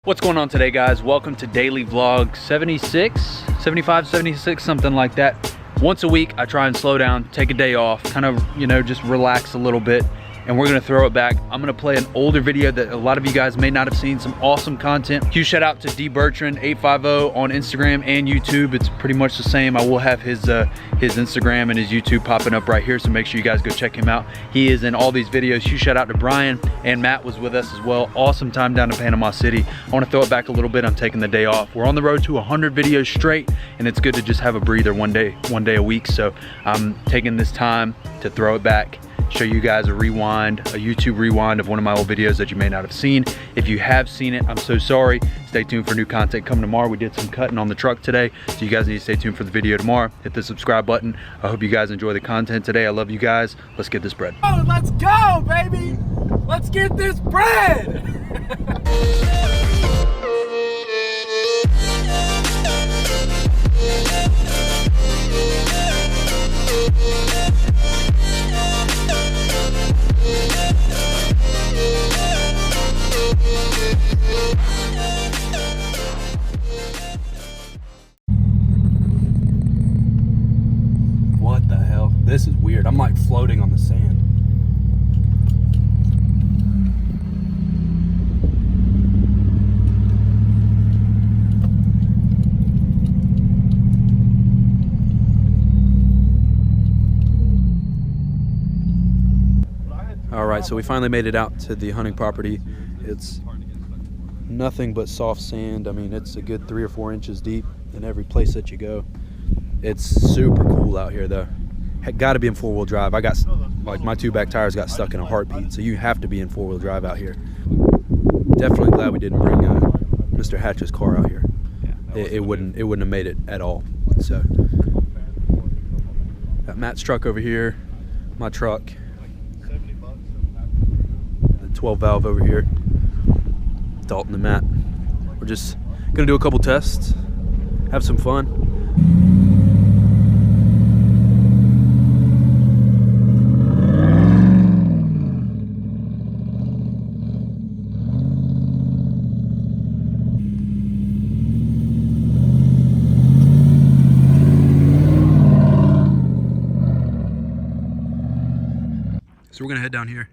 What's going on today, guys? Welcome to daily vlog 76, 75, 76, something like that. Once a week, I try and slow down, take a day off, kind of, just relax a little bit, and we're gonna throw it back. I'm gonna play an older video that a lot of you guys may not have seen, some awesome content. Huge shout out to Bertrand850 on Instagram and YouTube. It's pretty much the same. I will have his Instagram and his YouTube popping up right here, so make sure you guys go check him out. He is in all these videos. Huge shout out to Brian, and Matt was with us as well. Awesome time down in Panama City. I wanna throw it back a little bit. I'm taking the day off. We're on the road to 100 videos straight, and it's good to just have a breather one day a week. So I'm taking this time to throw it back, show you guys a rewind, a YouTube rewind of one of my old videos that you may not have seen. If you have seen it, I'm so sorry. Stay tuned for new content coming tomorrow. We did some cutting on the truck today, so you guys need to stay tuned for the video tomorrow. Hit the subscribe button. I hope you guys enjoy the content today. I love you guys. Let's get this bread. Oh, let's go, baby. Let's get this bread. What the hell? This is weird. I'm like floating on the sand. All right, so we finally made it out to the hunting property. It's nothing but soft sand. I mean, it's a good 3 or 4 inches deep in every place that you go. It's super cool out here though. Got to be in 4-wheel drive. I got, like, my 2 back tires got stuck in a heartbeat, so you have to be in 4-wheel drive out here. Definitely glad we didn't bring Mr. Hatch's car out here. It wouldn't have made it at all. So got Matt's truck over here, my truck, the 12 valve over here, Dalton and Matt. We're just gonna do a couple tests, have some fun. So we're gonna head down here,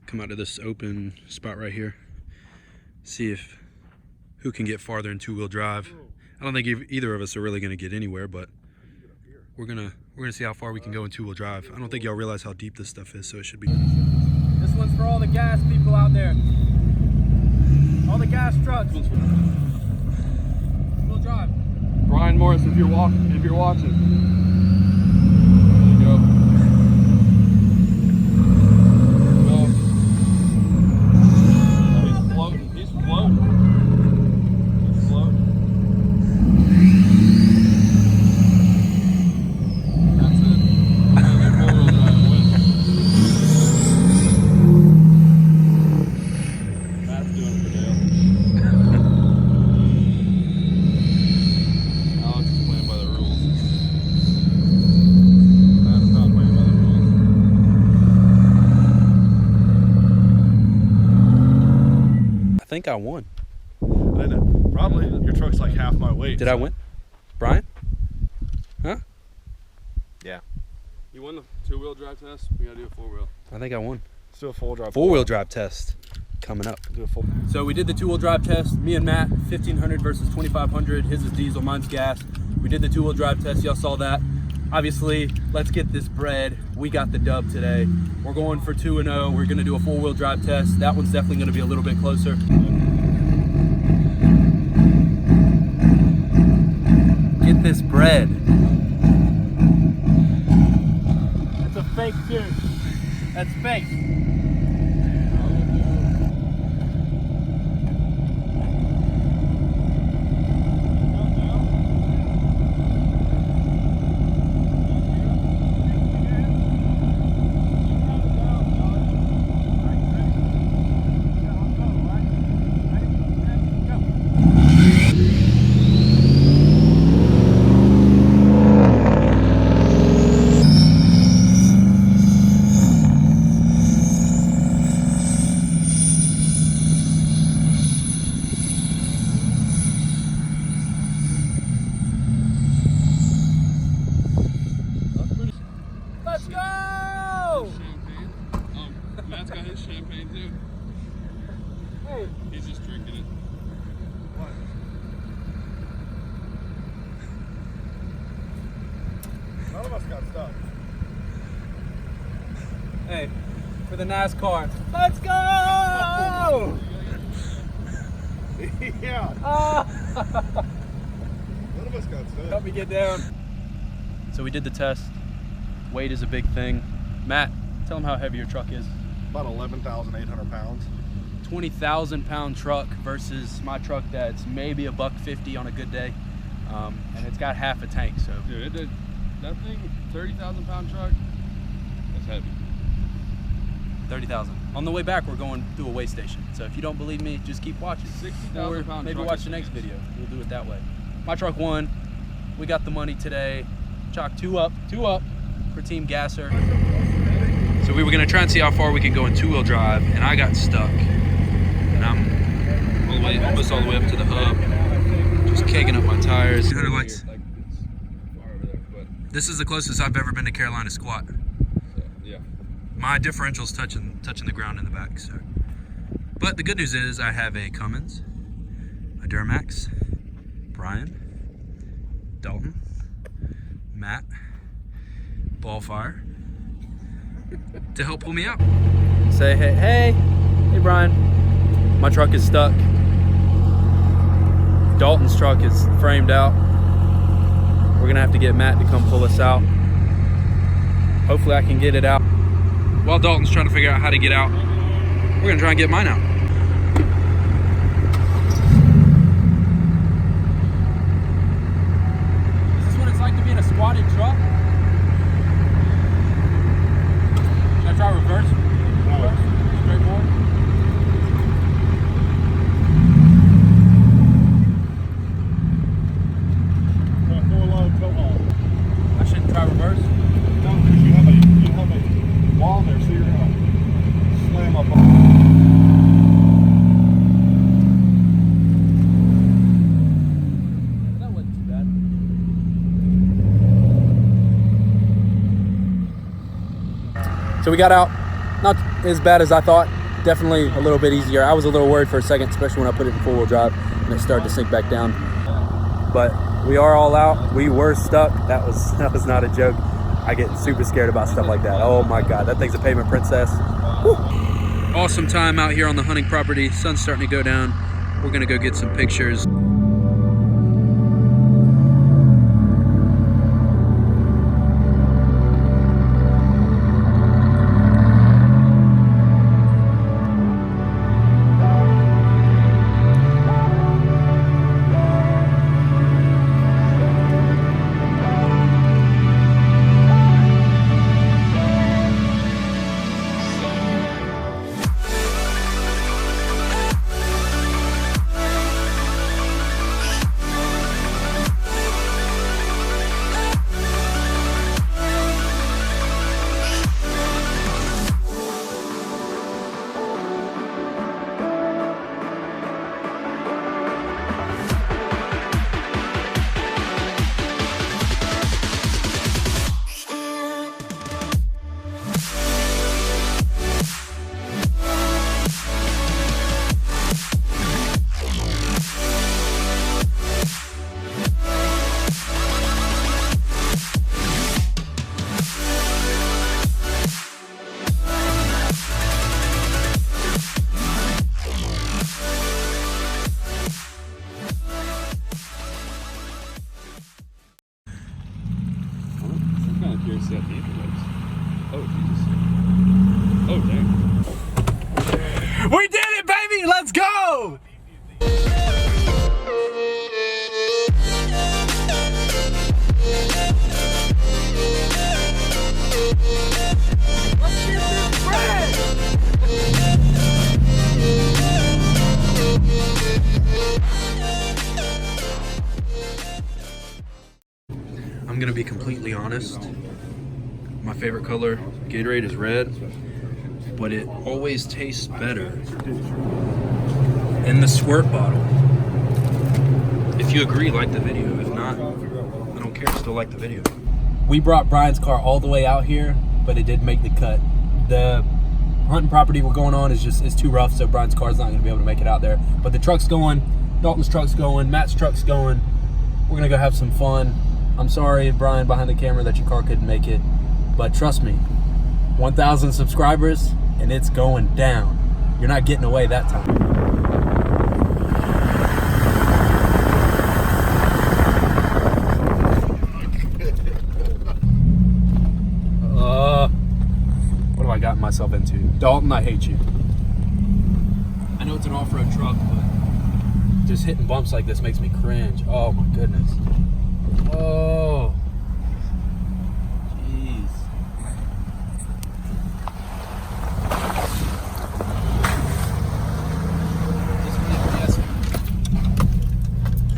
come out to this open spot right here, see if who can get farther in 2-wheel drive. I don't think either of us are really gonna get anywhere, but we're gonna see how far we can go in 2-wheel drive. I don't think y'all realize how deep this stuff is, so it should be. This one's for all the gas people out there, all the gas trucks. 2-wheel drive. Brian Morris, if you're watching, there you go. I think I won. I know. Probably. Your truck's like half my weight. Did I win? Brian? Huh? Yeah. You won the 2-wheel drive test. We gotta do a 4-wheel. I think I won. Let's do a 4-wheel drive. 4-wheel drive test coming up. Do a full. So we did the 2-wheel drive test. Me and Matt, 1500 versus 2500. His is diesel, mine's gas. We did the 2-wheel drive test. Y'all saw that. Obviously, let's get this bread. We got the dub today. We're going for 2-0. We're gonna do a 4-wheel drive test. That one's definitely gonna be a little bit closer. Get this bread. That's a fake too. That's fake. he's just drinking it. None of us got stuck. Hey, for the NASCAR. Let's go! Yeah. None of us got stuck. Help me get down. So we did the test. Weight is a big thing. Matt, tell them how heavy your truck is. About 11,800 pounds. 20,000 pound truck versus my truck that's maybe $150 on a good day. And it's got half a tank, so. Dude, it did, that thing, 30,000 pound truck, that's heavy. 30,000. On the way back, we're going through a weigh station. So if you don't believe me, just keep watching. 60,000 pound maybe truck watch the next video. We'll do it that way. My truck won. We got the money today. Chalk 2 up for Team Gasser. So we were gonna try and see how far we could go in two-wheel drive, and I got stuck. And I'm almost all the way up to the hub, just kegging up my tires. 200 lights. Like, it's far over there, but, This is the closest I've ever been to Carolina squat. so, yeah. My differential's touching the ground in the back. So, but the good news is I have a Cummins, a Duramax, Brian, Dalton, Matt, Ballfire to help pull me out. Say hey Brian. My truck is stuck. Dalton's truck is framed out. We're gonna have to get Matt to come pull us out. Hopefully I can get it out. While Dalton's trying to figure out how to get out, we're gonna try and get mine out. Is this what it's like to be in a squatted truck? Should I try reverse? Straightforward? Full load, go home. I shouldn't try reverse? No, because you have a wall there, so you're gonna slam up on. That wasn't too bad. So we got out, not as bad as I thought, definitely a little bit easier. I was a little worried for a second, especially when I put it in four-wheel drive and it started to sink back down. But we are all out. We were stuck. That was not a joke. I get super scared about stuff like that. Oh my God, that thing's a pavement princess. Woo. Awesome time out here on the hunting property. Sun's starting to go down. We're gonna go get some pictures. Oh, Jesus. Oh, dang. We did it, baby! Let's go! Let's get this bread! I'm gonna be completely honest. My favorite color, Gatorade, is red, but it always tastes better in the squirt bottle. If you agree, like the video. If not, I don't care, still like the video. We brought Brian's car all the way out here, but it did make the cut. The hunting property we're going on is too rough, so Brian's car's not going to be able to make it out there. But the truck's going, Dalton's truck's going, Matt's truck's going. We're going to go have some fun. I'm sorry, Brian, behind the camera, that your car couldn't make it. But trust me, 1,000 subscribers, and it's going down. You're not getting away that time. What have I gotten myself into? Dalton, I hate you. I know it's an off-road truck, but just hitting bumps like this makes me cringe. Oh my goodness. Oh. Jeez.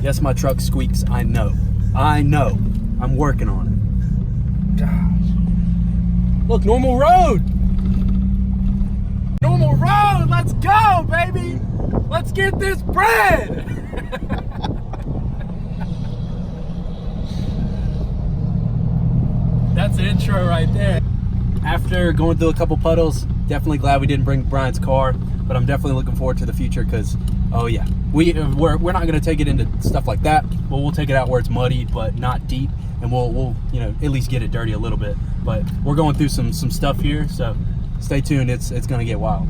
Yes, my truck squeaks. I know. I'm working on it. Gosh. Look, normal road. Normal road. Let's go, baby. Let's get this bread. That's the intro right there. After going through a couple puddles, definitely glad we didn't bring Brian's car, but I'm definitely looking forward to the future because, oh yeah, we're not going to take it into stuff like that, but we'll take it out where it's muddy but not deep, and we'll you know, at least get it dirty a little bit. But we're going through some stuff here, so stay tuned. It's going to get wild.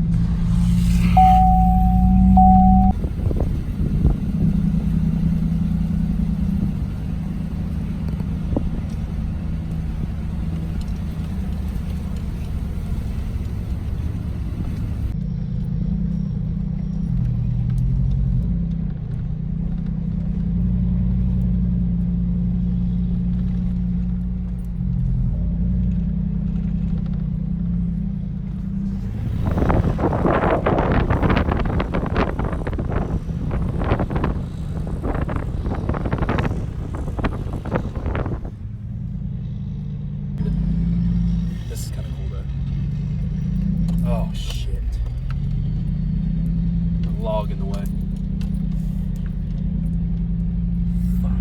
Oh shit. A log in the way. Fuck.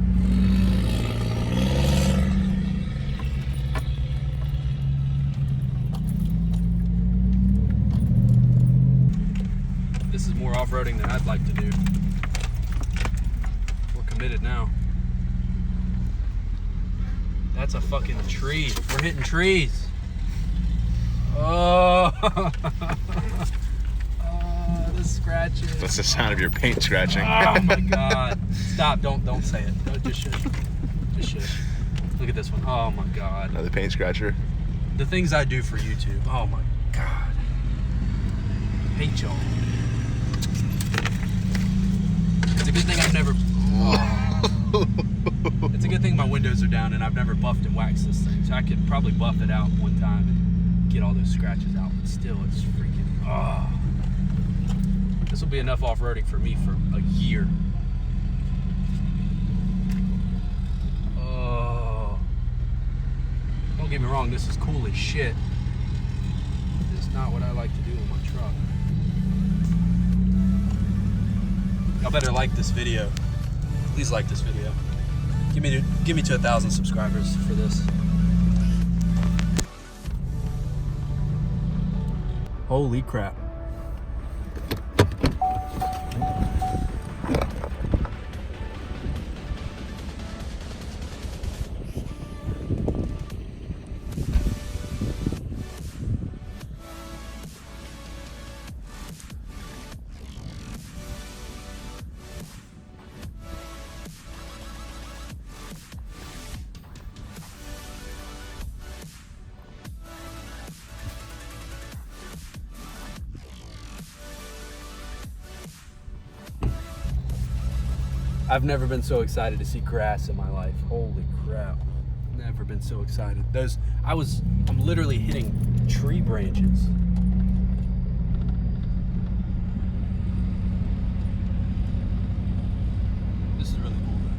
This is more off-roading than I'd like to do. We're committed now. That's a fucking tree. We're hitting trees. Oh, the scratches. That's the sound of your paint scratching. Oh my god. Stop, don't say it. No, just shush. Just shush. Look at this one. Oh my god. Another paint scratcher. The things I do for YouTube. Oh my god. Hate y'all. It's a good thing I've never... Oh. It's a good thing my windows are down and I've never buffed and waxed this thing. So I could probably buff it out one time and get all those scratches out, but still it's freaking, oh. This will be enough off-roading for me for a year. Oh. Don't get me wrong, this is cool as shit. It's not what I like to do with my truck. Y'all better like this video. Please like this video. Give me to 1,000 subscribers for this. Holy crap. I've never been so excited to see grass in my life. Holy crap. Never been so excited. I'm literally hitting tree branches. This is really cool though.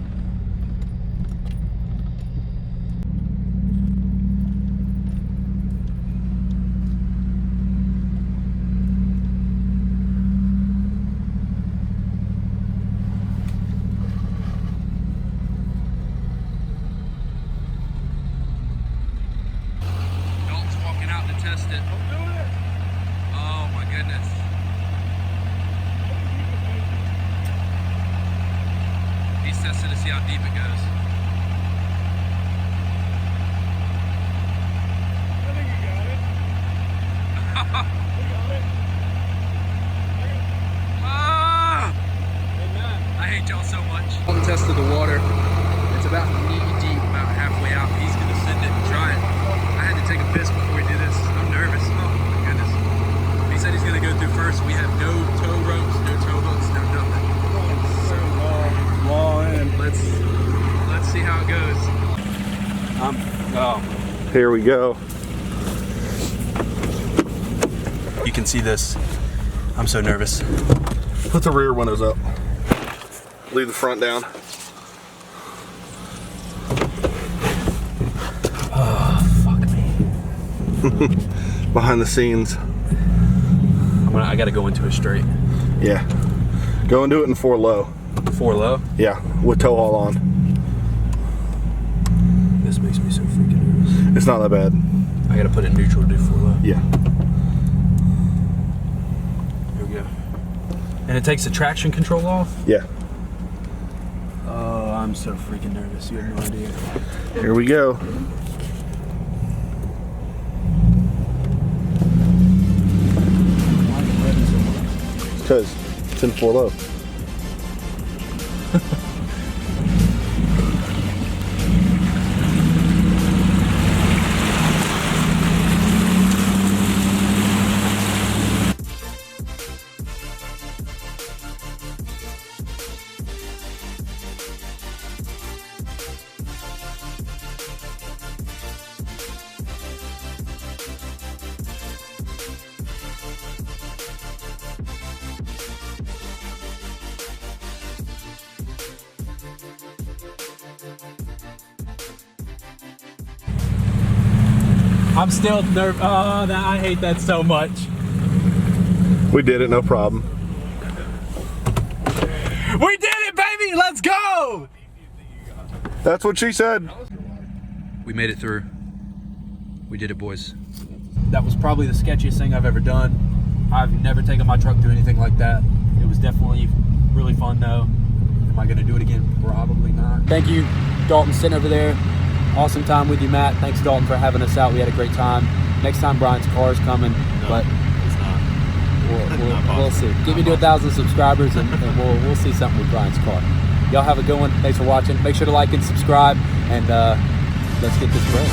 Test it. I'm doing it. Oh tested to see how deep it goes. I think you got it. You got it. I hate y'all so much. Dalton tested the water. It's about knee deep, about halfway out. He's gonna send it and try it. I had to take a piss before we do this. I'm nervous. Oh my goodness. He said he's gonna go through first. We have no tow ropes, no tow hooks, no nothing. So let's see how it goes. Here we go. You can see this. I'm so nervous. Put the rear windows up. Leave the front down. Oh, fuck me. Behind the scenes. I gotta go into it straight. Yeah. Go and do it in 4 low. 4 low? Yeah, with tow haul on. This makes me so freaking nervous. It's not that bad. I gotta put it in neutral to do 4 low. Yeah. Here we go. And it takes the traction control off? Yeah. Oh, I'm so freaking nervous. You have no idea. Here we go. Why is it revving so much? Because it's in 4 low. I'm still nervous. Oh, I hate that so much. We did it, no problem. We did it, baby! Let's go! That's what she said. We made it through. We did it, boys. That was probably the sketchiest thing I've ever done. I've never taken my truck through anything like that. It was definitely really fun though. Am I gonna do it again? Probably not. Thank you, Dalton, sitting over there. Awesome time with you, Matt. Thanks, Dalton, for having us out. We had a great time. Next time, Brian's car is coming, but It's not. we'll see. Get me to 1,000 subscribers, and we'll see something with Brian's car. Y'all have a good one. Thanks for watching. Make sure to like and subscribe, and let's get this bread.